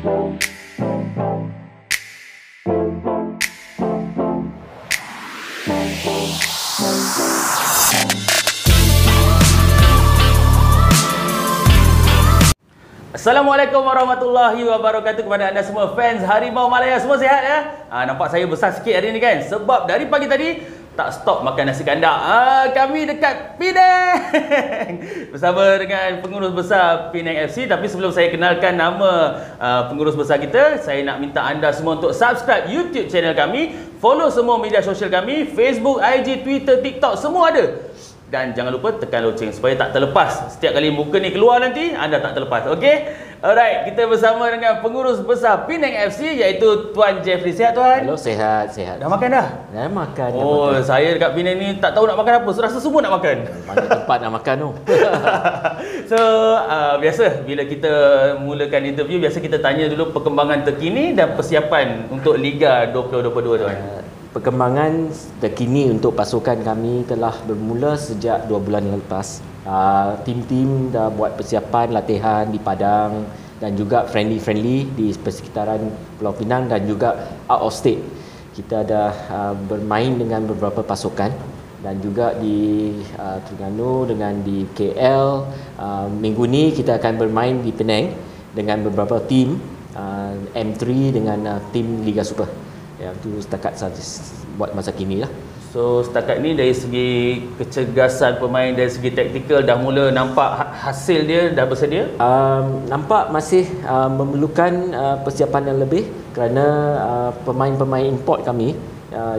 Assalamualaikum warahmatullahi wabarakatuh kepada anda semua fans Harimau Malaya. Semua sihat ya? Nampak saya besar sikit hari ni kan? Sebab dari pagi tadi tak stop makan nasi kandar. Kami dekat Penang bersama dengan pengurus besar Penang FC. Tapi sebelum saya kenalkan nama pengurus besar kita, saya nak minta anda semua untuk subscribe YouTube channel kami, follow semua media sosial kami, Facebook, IG, Twitter, TikTok, semua ada. Dan jangan lupa tekan loceng supaya tak terlepas. Setiap kali muka ni keluar nanti, anda tak terlepas. Okey? Alright, kita bersama dengan pengurus besar Penang FC iaitu Tuan Jeffrey. Sihat Tuan? Halo, sihat, sihat. Dah makan dah? Dah makan. Oh, dah makan. Saya dekat Penang ni tak tahu nak makan apa. Rasa semua nak makan. Banyak tempat nak makan tu. So, biasa bila kita mulakan interview, biasa kita tanya dulu perkembangan terkini dan persiapan untuk Liga 2022 Tuan. Perkembangan terkini untuk pasukan kami telah bermula sejak 2 bulan lepas. Tim-tim dah buat persiapan latihan di Padang dan juga friendly di persekitaran Pulau Pinang dan juga out of state. Kita dah bermain dengan beberapa pasukan dan juga di Terengganu dengan di KL. Minggu ni kita akan bermain di Penang dengan beberapa tim M3 dengan tim Liga Super. Ya, itu setakat saja buat masa kini lah. So setakat ni dari segi kecergasan pemain, dari segi taktikal dah mula nampak hasil dia dah bersedia? Nampak masih memerlukan persiapan yang lebih kerana pemain-pemain import kami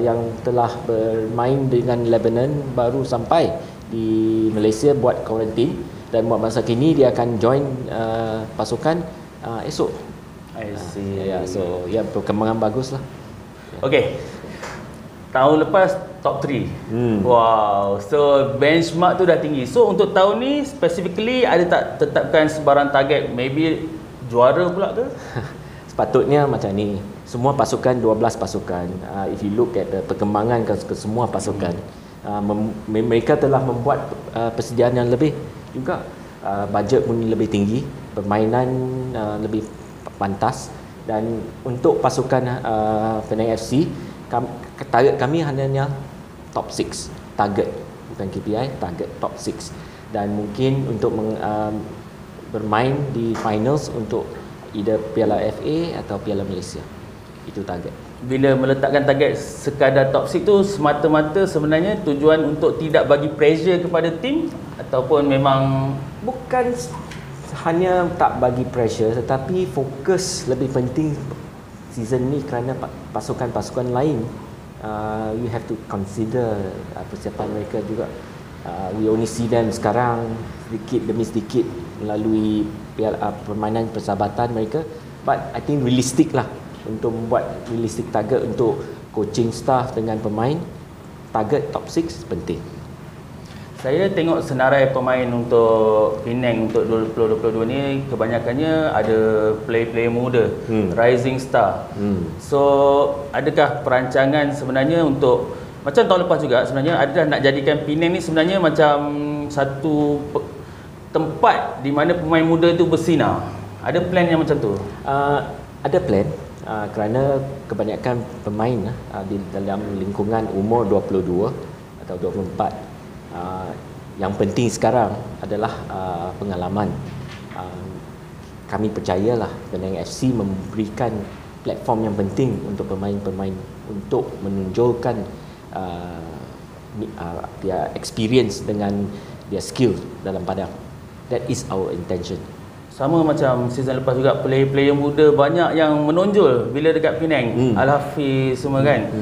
yang telah bermain dengan Lebanon baru sampai di Malaysia buat kuarantin dan buat masa kini dia akan join pasukan esok. I see. So perkembangan bagus lah. Okey. Tahun lepas top 3. Wow. So benchmark tu dah tinggi. So untuk tahun ni specifically ada tak tetapkan sebarang target, maybe juara pula ke? Sepatutnya macam ni. Semua pasukan 12 pasukan. If you look at the perkembangan ke semua pasukan, mereka telah membuat persediaan yang lebih juga. Bajet pun lebih tinggi, permainan lebih pantas. Dan untuk pasukan Penang FC, target kami hanya top 6 target, bukan KPI, target top 6. Dan mungkin untuk bermain di finals untuk either Piala FA atau Piala Malaysia. Itu target. Bila meletakkan target sekadar top 6 tu semata-mata sebenarnya tujuan untuk tidak bagi pressure kepada tim ataupun memang bukan hanya tak bagi pressure tetapi fokus lebih penting season ni kerana pasukan-pasukan lain you have to consider persiapan mereka juga. We only see them sekarang sedikit demi sedikit melalui permainan persahabatan mereka, but I think realistic lah untuk membuat realistic target untuk coaching staff dengan pemain. Target top 6 penting. Saya tengok senarai pemain untuk Penang untuk 2022 ni kebanyakannya ada player-player muda, rising star. So adakah perancangan sebenarnya untuk macam tahun lepas juga sebenarnya ada nak jadikan Penang ni sebenarnya macam satu tempat di mana pemain muda tu bersinar? Ada plan yang macam tu? Ada plan kerana kebanyakan pemain di dalam lingkungan umur 22 atau 24. Yang penting sekarang adalah pengalaman. Kami percayalah Penang FC memberikan platform yang penting untuk pemain-pemain untuk menunjukkan dia experience dengan dia skill dalam padang. That is our intention. Sama macam season lepas juga, player-player muda banyak yang menonjol bila dekat Penang. Al-Hafiz semua kan.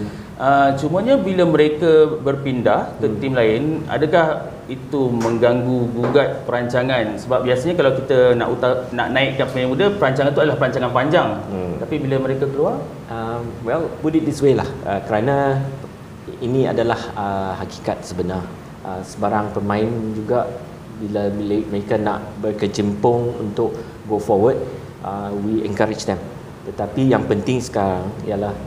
Cumanya bila mereka berpindah ke tim lain, adakah itu mengganggu gugat perancangan? Sebab biasanya kalau kita nak naikkan pemain muda, perancangan itu adalah perancangan panjang. Tapi bila mereka keluar, well, put it this way lah, kerana ini adalah hakikat sebenar. Sebarang pemain juga bila mereka nak berkecimpung untuk go forward, we encourage them. Tetapi yang penting sekarang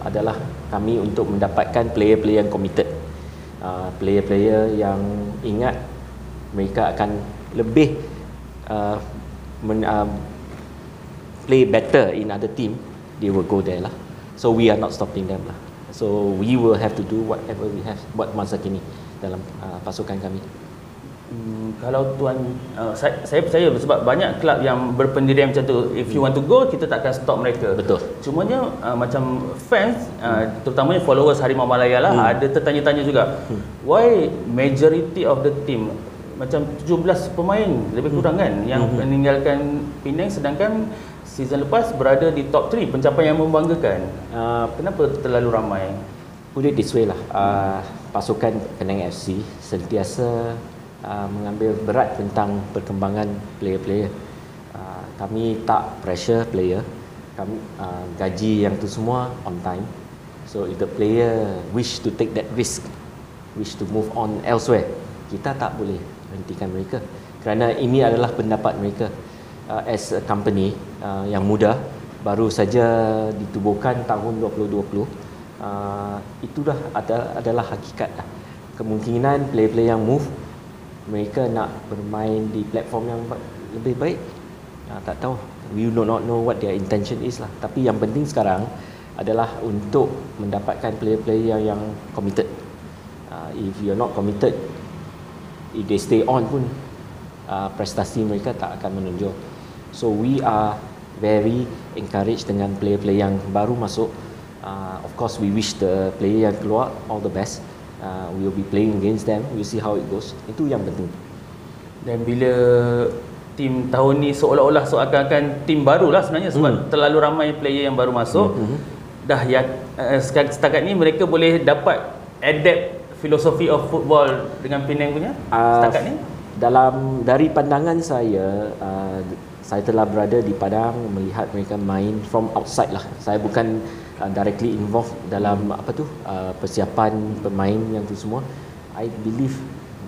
adalah kami untuk mendapatkan player-player yang committed, player-player yang ingat mereka akan lebih play better in other team, they will go there lah. So we are not stopping them lah. So we will have to do whatever we have buat masa kini dalam pasukan kami. Kalau tuan saya percaya sebab banyak kelab yang berpendirian macam tu, if you want to go, kita takkan stop mereka. Betul. Cumanya macam fans, terutamanya followers Harimau Malaya lah, ada tertanya-tanya juga, why majority of the team, macam 17 pemain lebih kurang kan yang meninggalkan Penang, sedangkan season lepas berada di top 3, pencapaian yang membanggakan. Kenapa terlalu ramai? Put it this way lah, pasukan Penang FC sentiasa mengambil berat tentang perkembangan player-player. Kami tak pressure player, kami gaji yang tu semua on time. So if the player wish to take that risk, wish to move on elsewhere, kita tak boleh hentikan mereka, kerana ini adalah pendapat mereka. As a company yang muda, baru saja ditubuhkan tahun 2020, itulah adalah hakikat lah. Kemungkinan player-player yang move, mereka nak bermain di platform yang lebih baik, tak tahu, we do not know what their intention is lah. Tapi yang penting sekarang adalah untuk mendapatkan player-player yang committed. If you are not committed, if they stay on pun prestasi mereka tak akan menonjol. So we are very encouraged dengan player-player yang baru masuk. Of course we wish the player yang keluar all the best. We will be playing against them. We'll see how it goes. Itu yang penting. Dan bila tim tahun ni seolah-olah seakan-akan tim baru lah sebenarnya, sebab terlalu ramai player yang baru masuk, dah ya, setakat ni mereka boleh dapat adapt filosofi of football dengan Penang punya setakat ni? Dari pandangan saya telah berada di padang melihat mereka main from outside lah. Saya bukan directly involved dalam persiapan pemain yang tu semua. I believe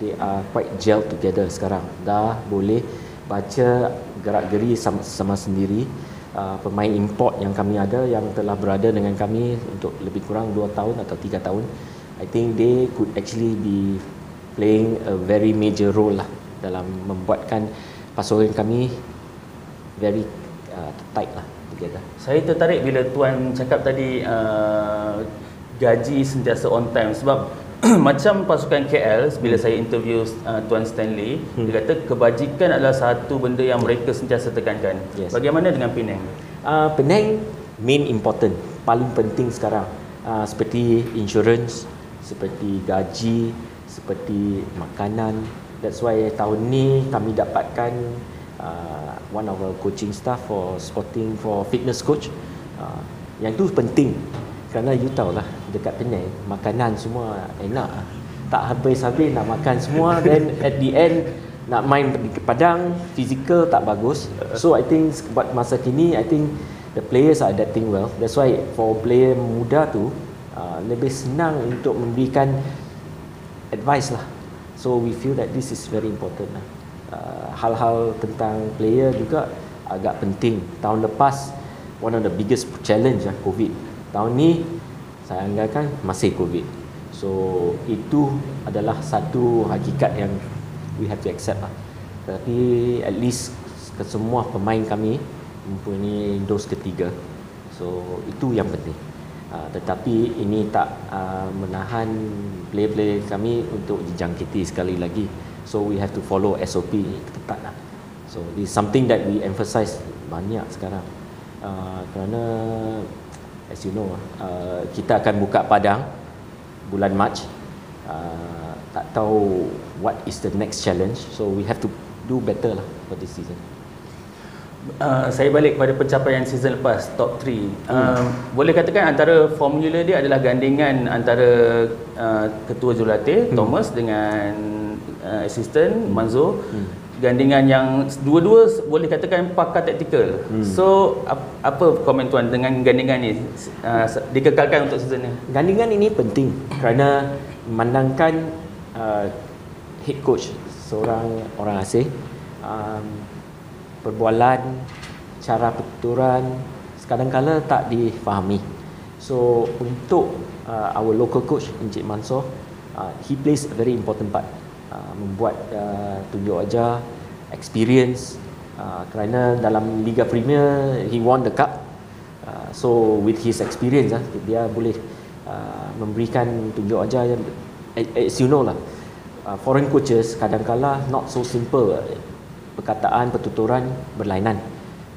they are quite gel together sekarang. Dah boleh baca gerak-geri sama sendiri. Pemain import yang kami ada yang telah berada dengan kami untuk lebih kurang 2 tahun atau 3 tahun, I think they could actually be playing a very major role lah dalam membuatkan pasukan kami very tight lah together. Saya tertarik bila tuan cakap tadi gaji sentiasa on time, sebab macam pasukan KL, bila saya interview Tuan Stanley, dia kata kebajikan adalah satu benda yang mereka sentiasa tekankan. Yes. Bagaimana dengan Penang? Penang main important, paling penting sekarang, seperti insurance, seperti gaji, seperti makanan. That's why tahun ni kami dapatkan one of our coaching staff for sporting, for fitness coach. Yang tu penting, kerana you tahulah dekat Penang makanan semua enak, tak habis-habis nak makan semua, then at the end nak main di padang, fizikal tak bagus. So I think buat masa kini, I think the players are adapting well. That's why for player muda tu lebih senang untuk memberikan advice lah. So we feel that this is very important lah. Hal-hal tentang player juga agak penting. Tahun lepas one of the biggest challenge lah COVID. Tahun ni saya anggarkan masih COVID. So itu adalah satu hakikat yang we have to accept lah. Tapi at least semua pemain kami mempunyai dos ketiga. So itu yang penting. Tetapi ini tak menahan player-player kami untuk dijangkiti sekali lagi. So we have to follow SOP ketat lah. So this is something that we emphasize banyak sekarang. Kerana as you know, kita akan buka padang bulan Mac. Tak tahu what is the next challenge. So we have to do better lah for this season. Saya balik kepada pencapaian season lepas, top 3. Boleh katakan antara formula dia adalah gandingan antara ketua jurulatih Thomas dengan assistant Manzo. Gandingan yang dua-dua boleh katakan pakar taktikal. So apa komen tuan dengan gandingan ni dikekalkan untuk season ni? Gandingan ini penting kerana memandangkan head coach seorang orang asing, perbualan, cara pertuturan kadang-kala tak difahami. So untuk our local coach Encik Mansor, he plays a very important part. Membuat tunjuk ajar, experience, kerana dalam Liga Premier he won the cup. So with his experience dia boleh memberikan tunjuk ajar yang as you know lah, foreign coaches kadang-kala not so simple, perkataan pertuturan berlainan.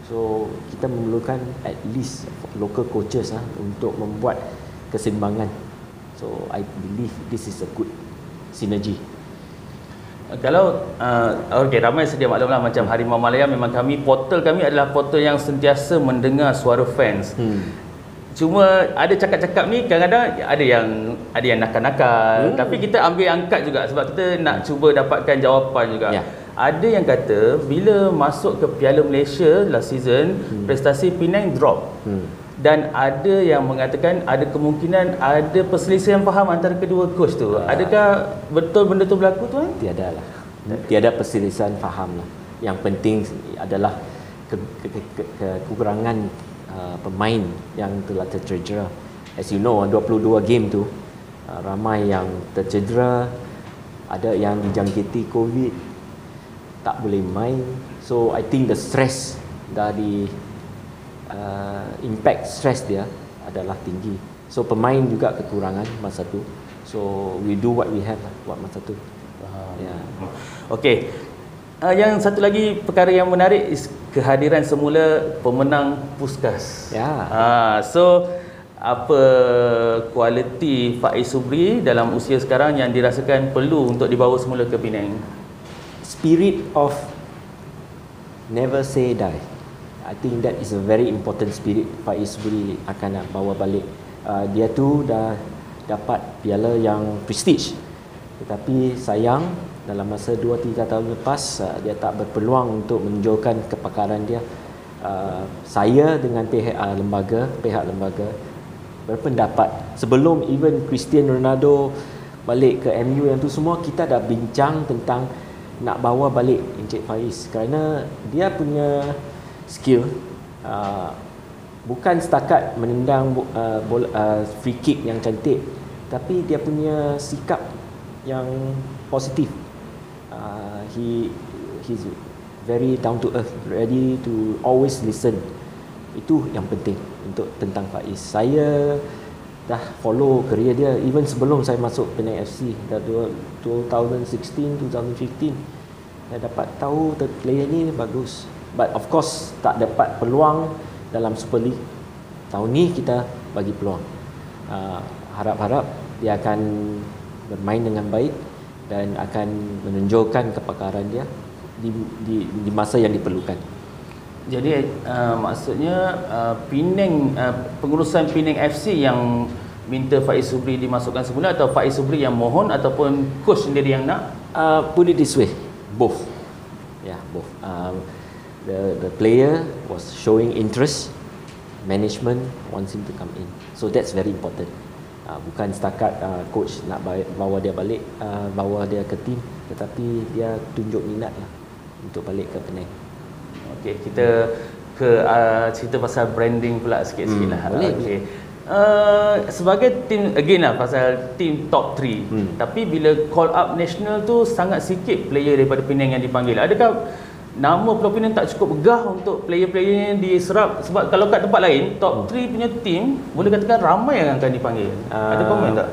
So kita memerlukan at least local coaches untuk membuat keseimbangan. So I believe this is a good synergy. Kalau okey, ramai sedia maklumlah macam Harimau Malaya, memang portal kami adalah portal yang sentiasa mendengar suara fans. Cuma ada cakap-cakap ni kadang-kadang ada yang nakal-nakal, tapi kita ambil angkat juga sebab kita nak cuba dapatkan jawapan juga. Ada yang kata bila masuk ke Piala Malaysia last season, prestasi Penang drop. Dan ada yang mengatakan ada kemungkinan ada perselisihan faham antara kedua coach tu. Adakah betul benda tu berlaku, tuan? Tiada lah. Tiada perselisihan faham lah. Yang penting adalah kekurangan pemain yang telah tercedera. As you know, 22 game tu ramai yang tercedera, ada yang dijangkiti COVID, tak boleh main. So I think the stress dari impact stress dia adalah tinggi. So pemain juga kekurangan masa tu. So we do what we have lah buat masa tu. Okey. Yang satu lagi perkara yang menarik is kehadiran semula pemenang Puskas. So apa kualiti Faiz Subri dalam usia sekarang yang dirasakan perlu untuk dibawa semula ke Penang? Spirit of never say die. I think that is a very important spirit Faiz Subri akan nak bawa balik. Dia tu dah dapat piala yang prestige, tetapi sayang dalam masa 2-3 tahun lepas dia tak berpeluang untuk menunjukkan kepakaran dia. Saya dengan pihak lembaga berpendapat sebelum even Cristiano Ronaldo balik ke MU yang tu semua, kita dah bincang tentang nak bawa balik Encik Faiz kerana dia punya skill bukan setakat menendang free kick yang cantik, tapi dia punya sikap yang positif. He's very down to earth, ready to always listen. Itu yang penting untuk tentang Faiz. Saya dah follow career dia even sebelum saya masuk Penang FC, dah 2016 2015 saya dapat tahu player ni bagus. But of course tak dapat peluang dalam Super League. Tahun ni kita bagi peluang. Harap-harap dia akan bermain dengan baik dan akan menunjukkan kepakaran dia di masa yang diperlukan. Jadi maksudnya pengurusan Penang FC yang minta Faiz Subri dimasukkan semula, atau Faiz Subri yang mohon, ataupun coach sendiri yang nak? Put it this way, both. Both. The player was showing interest, management wants him to come in, so that's very important. Bukan setakat coach nak bawa dia balik, bawa dia ke tim, tetapi dia tunjuk minat lah untuk balik ke Penang. Okey, kita ke cerita pasal branding pula sikit-sikit lah. Boleh. Sebagai tim, again lah pasal tim top 3, tapi bila call up national tu sangat sikit player daripada Penang yang dipanggil. Adakah nama Pulau Pinang tak cukup begah untuk player-player yang diserap? Sebab kalau kat tempat lain top 3 punya team boleh katakan ramai yang akan dipanggil. Ada komen tak?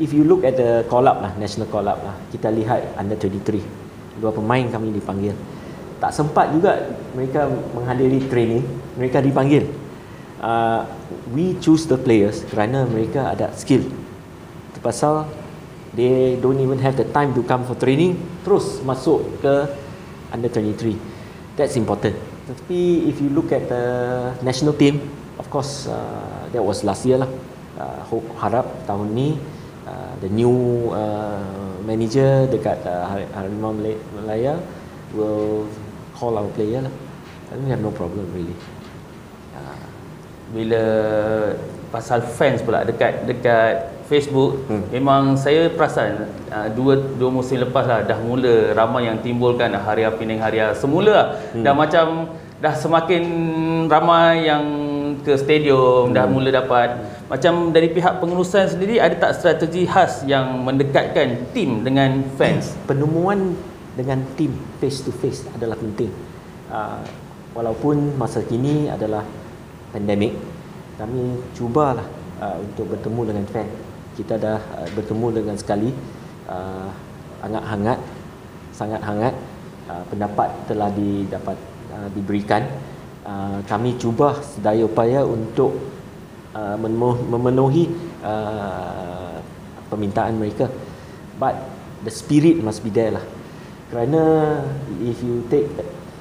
If you look at the call up lah, national call up lah, kita lihat under 23, 2 pemain kami dipanggil. Tak sempat juga mereka menghadiri training, mereka dipanggil. We choose the players kerana mereka ada skill. Terpasal they don't even have the time to come for training, terus masuk ke under 23. That's important. Tapi if you look at the national team, of course that was last year lah. Harap tahun ni the new manager dekat Harimau Malaya will call our player lah. We have no problem really. Bila pasal fans pula dekat Facebook, memang saya perasan dua musim lepas lah dah mula ramai yang timbulkan Haria Penang Haria semula lah. Dah macam dah semakin ramai yang ke stadium, dah mula dapat. Macam dari pihak pengurusan sendiri, ada tak strategi khas yang mendekatkan tim dengan fans? Penemuan dengan tim face to face adalah penting. Walaupun masa kini adalah pandemik, kami cubalah untuk bertemu dengan fan. Kita dah bertemu dengan sekali, sangat hangat. Pendapat telah diberikan. Kami cuba sedaya upaya untuk memenuhi permintaan mereka, but the spirit must be there lah. Kerana if you take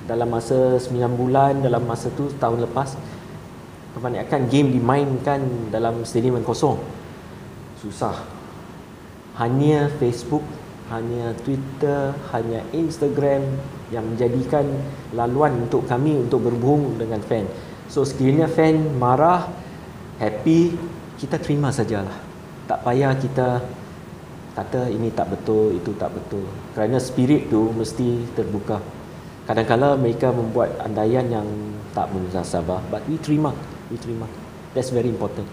dalam masa 9 bulan, dalam masa tu tahun lepas, kebanyakan game dimainkan dalam stadium yang kosong. Susah. Hanya Facebook, hanya Twitter, hanya Instagram yang menjadikan laluan untuk kami untuk berhubung dengan fan. So sekiranya fan marah, happy, kita terima sajalah. Tak payah kita kata ini tak betul, itu tak betul. Kerana spirit tu mesti terbuka. Kadang-kadang mereka membuat andaian yang tak bermunasabah, but we terima. That's very important.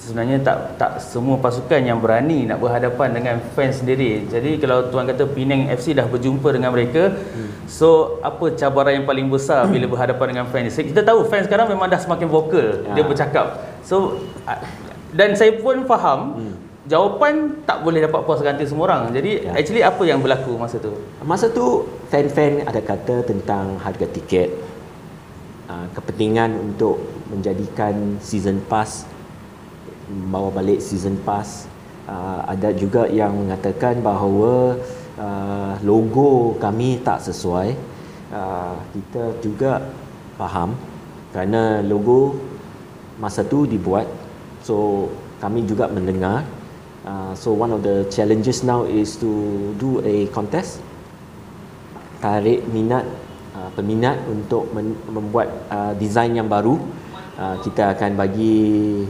Sebenarnya tak semua pasukan yang berani nak berhadapan dengan fans sendiri. Jadi kalau tuan kata Penang FC dah berjumpa dengan mereka, so apa cabaran yang paling besar bila berhadapan dengan fans? Kita tahu fans sekarang memang dah semakin vokal, dia bercakap. So dan saya pun faham jawapan tak boleh dapat puas hati semua orang. Jadi actually apa yang berlaku masa tu? Masa tu fan-fan ada kata tentang harga tiket, kepentingan untuk menjadikan season pass, bawa balik season pass. Ada juga yang mengatakan bahawa logo kami tak sesuai. Kita juga faham kerana logo masa tu dibuat, so kami juga mendengar. So one of the challenges now is to do a contest, tarik peminat untuk membuat design yang baru. Kita akan bagi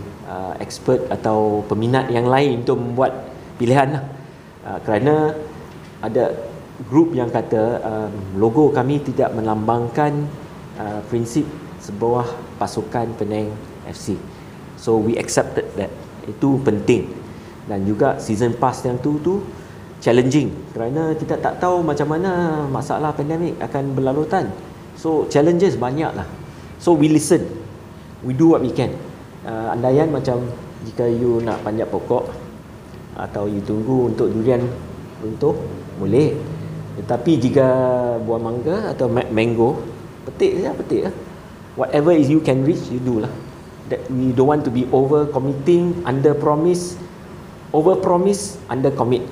expert atau peminat yang lain untuk membuat pilihan lah. Kerana ada grup yang kata logo kami tidak melambangkan prinsip sebuah pasukan Penang FC. So we accepted that. Itu penting. Dan juga season pass yang tu challenging kerana kita tak tahu macam mana masalah pandemik akan berlalutan. So challenges banyak lah. So we listen, we do what we can. Andaian macam jika you nak panjat pokok atau you tunggu untuk durian runtuh, boleh. Tetapi jika buah mangga atau mango, petik lah. Whatever is you can reach, you do lah. That we don't want to be over committing, under promise, under commit.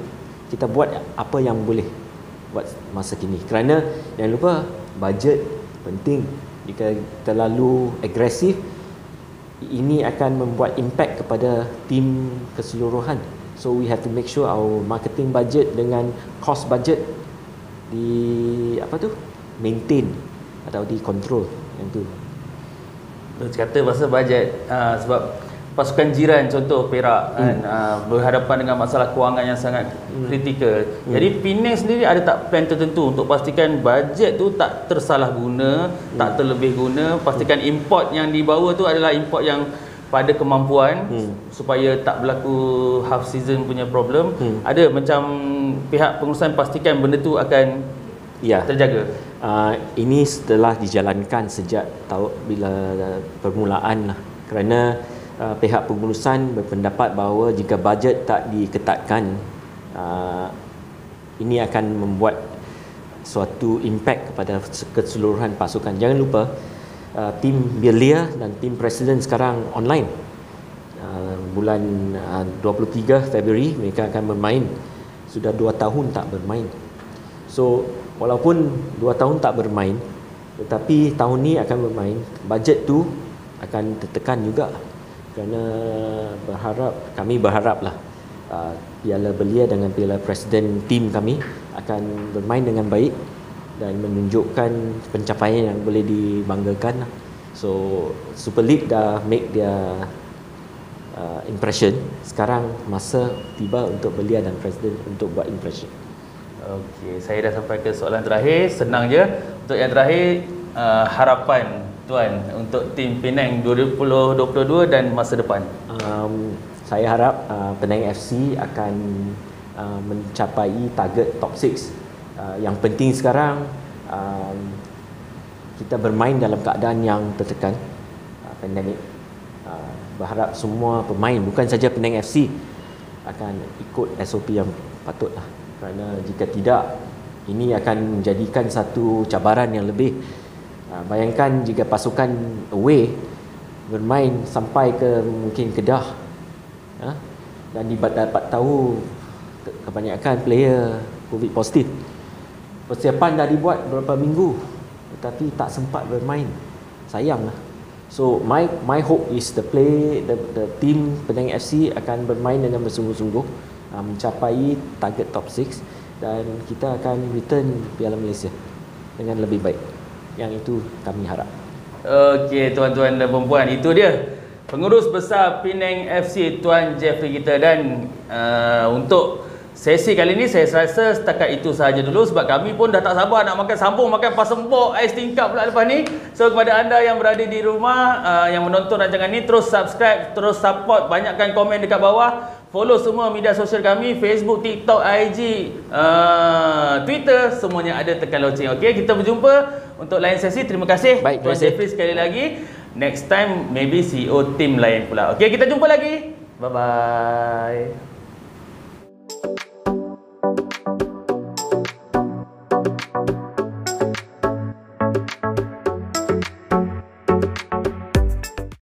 Kita buat apa yang boleh buat masa kini. Kerana jangan lupa bajet penting. Jika terlalu agresif, ini akan membuat impact kepada tim keseluruhan. So we have to make sure our marketing budget dengan cost budget maintain atau dikontrol yang tu. Kata pasal bajet, sebab pasukan jiran contoh Perak kan, berhadapan dengan masalah kewangan yang sangat kritikal. Jadi Penang sendiri ada tak plan tertentu untuk pastikan bajet tu tak tersalah guna, tak terlebih guna, pastikan import yang dibawa tu adalah import yang pada kemampuan supaya tak berlaku half season punya problem. Ada macam pihak pengurusan pastikan benda tu akan terjaga. Ini setelah dijalankan sejak bila permulaan lah. Kerana pihak pengurusan berpendapat bahawa jika bajet tak diketatkan, ini akan membuat suatu impact kepada keseluruhan pasukan. Jangan lupa tim Belia dan tim Presiden sekarang online. Bulan 23 Februari mereka akan bermain. Sudah 2 tahun tak bermain. So walaupun 2 tahun tak bermain, tetapi tahun ni akan bermain, bajet tu akan tertekan juga. Kerana kami berharaplah Piala Belia dengan Piala Presiden tim kami akan bermain dengan baik dan menunjukkan pencapaian yang boleh dibanggakan. So Super League dah make their impression. Sekarang masa tiba untuk Belia dan Presiden untuk buat impression. Okey, saya dah sampai ke soalan terakhir. Senang je. Untuk yang terakhir, harapan tuan untuk tim Penang 2022 dan masa depan. Saya harap Penang FC akan mencapai target top 6. Yang penting sekarang kita bermain dalam keadaan yang tertekan, pandemik. Berharap semua pemain, bukan saja Penang FC, akan ikut SOP yang patutlah. Kerana jika tidak, ini akan menjadikan satu cabaran yang lebih. Bayangkan jika pasukan away bermain sampai ke mungkin Kedah, dan dapat tahu kebanyakan player COVID positif. Persiapan dah dibuat beberapa minggu tetapi tak sempat bermain. Sayanglah. So my hope is the team Penang FC akan bermain dengan bersungguh-sungguh, mencapai target top 6 dan kita akan return Piala Malaysia dengan lebih baik. Yang itu kami harap. Okey tuan-tuan dan puan-puan, itu dia pengurus besar Penang FC Tuan Jeffrey kita. Dan untuk sesi kali ini saya rasa setakat itu sahaja dulu, sebab kami pun dah tak sabar nak sambung makan pasempok ais tingkap pula lepas ni. So kepada anda yang berada di rumah, yang menonton rancangan ni, terus subscribe, terus support, banyakkan komen dekat bawah, follow semua media sosial kami, Facebook, TikTok, IG, Twitter, semuanya ada, tekan loceng. Okey, kita berjumpa untuk lain sesi. Terima kasih. Baik, Tuan Jeffrey sekali lagi. Next time maybe CEO team lain pula. Okey, kita jumpa lagi. Bye bye.